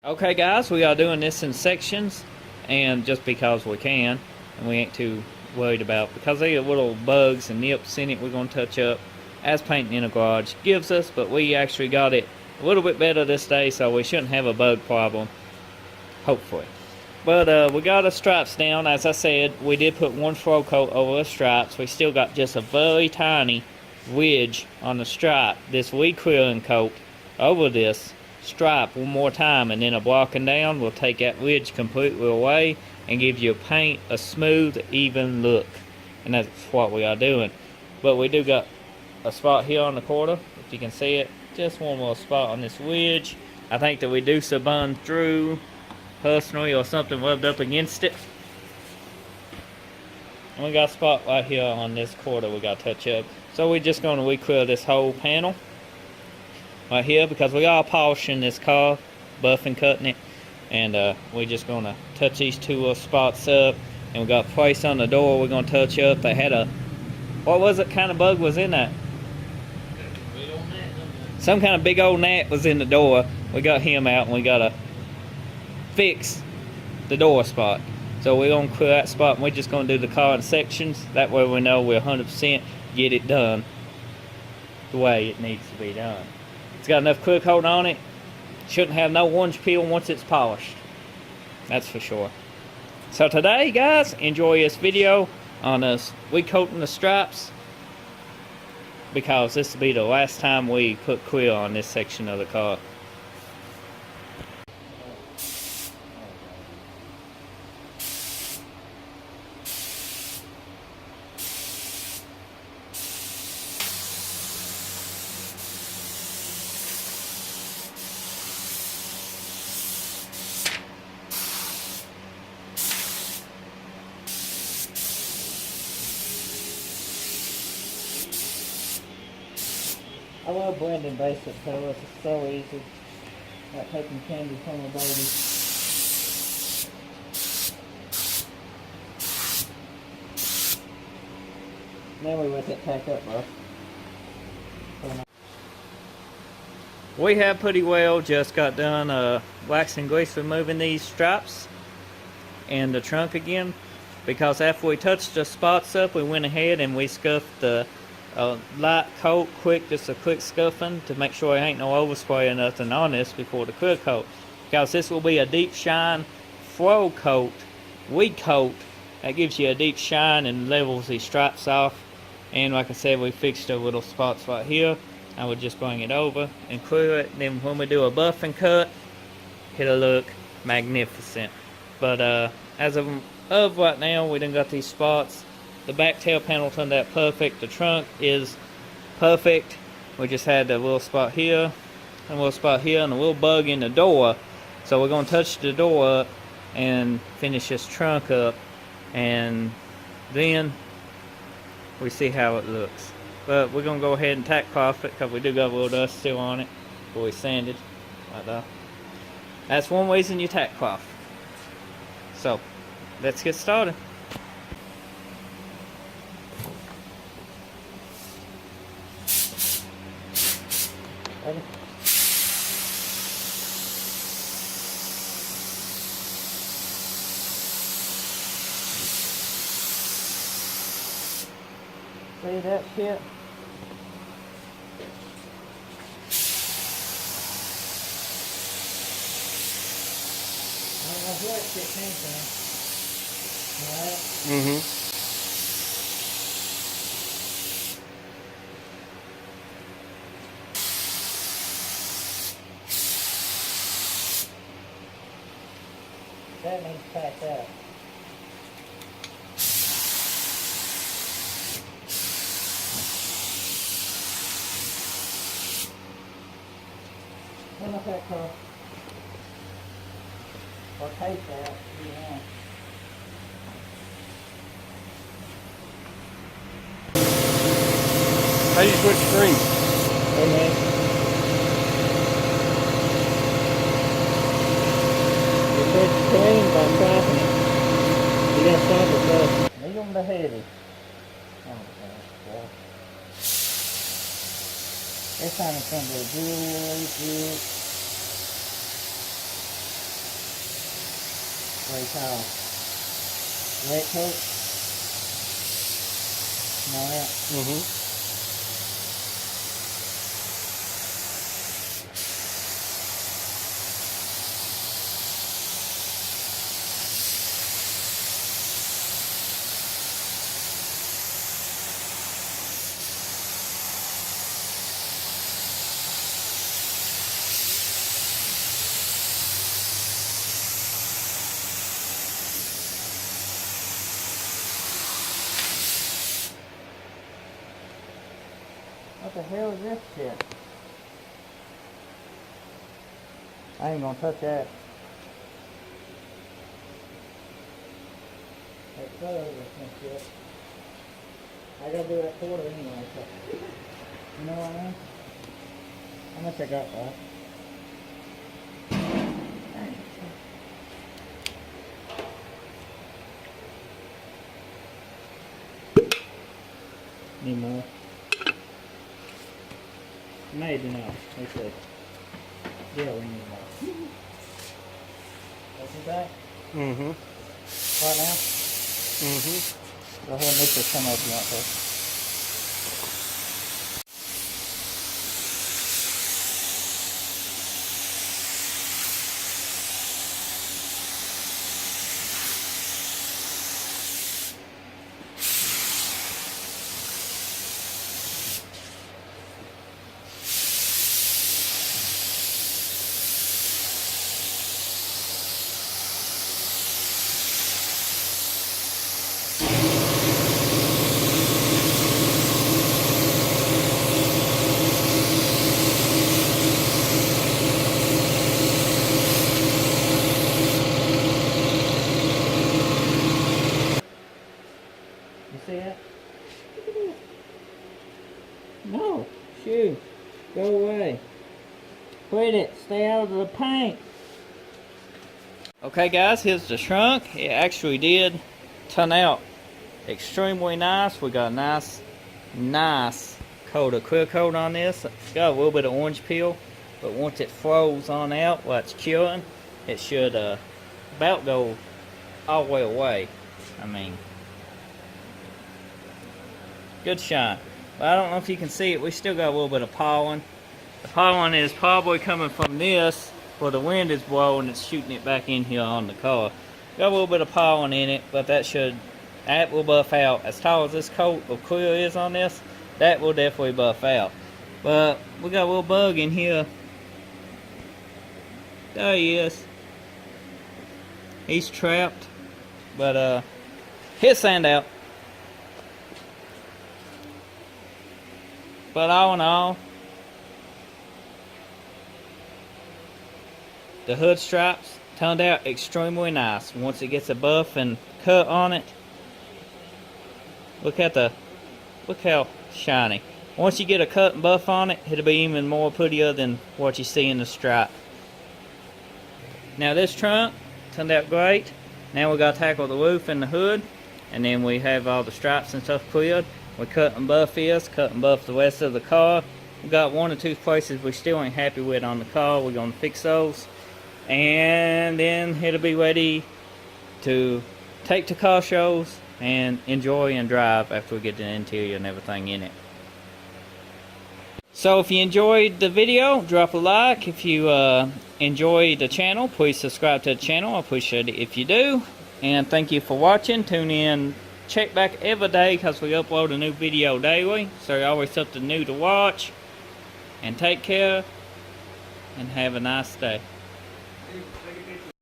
Okay guys, we are doing this in sections, and just because we can, and we ain't too worried about, because they have little bugs and nips in it we're going to touch up as painting in a garage gives us, but we actually got it a little bit better this day, so we shouldn't have a bug problem, hopefully. But we got the stripes down. As I said, we did put one flow coat over the stripes. We still got just a very tiny ridge on the stripe, this weed clearing coat over this stripe one more time, and then a blocking down will take that ridge completely away and give you a smooth, even look. And that's what we are doing. But we do got a spot here on the quarter, if you can see it, just one little spot on this ridge. I think that we do burn through personally, or something rubbed up against it. And we got a spot right here on this quarter we got to touch up. So we're just going to re-clear this whole panel right here, because we are polishing this car, buffing, cutting it, and we're just going to touch these two little spots up. And we got a place on the door we're going to touch up. They had a, what was it, kind of bug was in that? Some kind of big old gnat was in the door. We got him out, and we got to fix the door spot. So we're going to clear that spot, and we're just going to do the car in sections. That way we know we're 100% get it done the way it needs to be done. It's got enough clear coat on it. Shouldn't have no orange peel once it's polished. That's for sure. So today, guys, enjoy this video on us recoating the stripes, because this will be the last time we put clear on this section of the car. I love blending basic colors. It's so easy. Like taking candy from a baby. Then we let it tack up, bro. We have pretty well just got done wax and grease removing these stripes and the trunk again, because after we touched the spots up, we went ahead and we scuffed the light coat quick, just a quick scuffing to make sure there ain't no overspray or nothing on this before the clear coat, because this will be a deep shine flow coat, weed coat, that gives you a deep shine and levels these stripes off. And like I said, we fixed the little spots right here. I would just bring it over and clear it, and then when we do a buff and cut, it'll look magnificent. But as of right now, we done got these spots. The back tail panel turned out perfect. The trunk is perfect. We just had a little spot here, and a little spot here, and a little bug in the door. So we're going to touch the door up and finish this trunk up, and then we see how it looks. But we're going to go ahead and tack cloth it, because we do got a little dust still on it before we sanded. Like that. That's one reason you tack cloth. So let's get started. Ready? See that shit? I don't know where that shit came from. Alright? Mm-hmm. That needs packed out. Turn up that car. Or tape that, if you want. How do you switch screens? Hey man. Clean by stopping it. You gotta stop it first. Leave them heavy. Oh gosh, boy. This time it's going to be really good. what do you call wet coat and all that. What the hell is this shit? I ain't gonna touch that. That color is some shit. I gotta do that quarter anyway, so. You know what I mean? How much I got, bro? Need more. Maybe not. Let's see. Yeah, we need more. What's it back? Right now? Go ahead and mix this some up if you want to. You see that? No, shoot, go away. Quit it, stay out of the paint. Okay guys, here's the trunk. It actually did turn out extremely nice. We got a nice coat of clear coat on this. It's got a little bit of orange peel, but once it froze on out while it's curing, it should about go all the way away. I mean, good shine. But I don't know if you can see it, we still got a little bit of pollen. The pollen is probably coming from this, where the wind is blowing, it's shooting it back in here on the car. Got a little bit of pollen in it, but that will buff out. As tall as this coat of clear is on this, that will definitely buff out. But we got a little bug in here. There he is. He's trapped, but he'll sand out. But all in all, the hood stripes turned out extremely nice. Once it gets a buff and cut on it, look how shiny. Once you get a cut and buff on it, it'll be even more prettier than what you see in the stripe. Now this trunk turned out great. Now we gotta tackle the roof and the hood, and then we have all the stripes and stuff cleared. We cut and buff this, cut and buff the rest of the car. We got one or two places we still ain't happy with on the car. We're gonna fix those, and then it'll be ready to take to car shows and enjoy and drive after we get the interior and everything in it. So if you enjoyed the video, drop a like. If you enjoy the channel, please subscribe to the channel. I appreciate it if you do. And thank you for watching. Tune in, check back every day, because we upload a new video daily. So there's always something new to watch. And take care and have a nice day.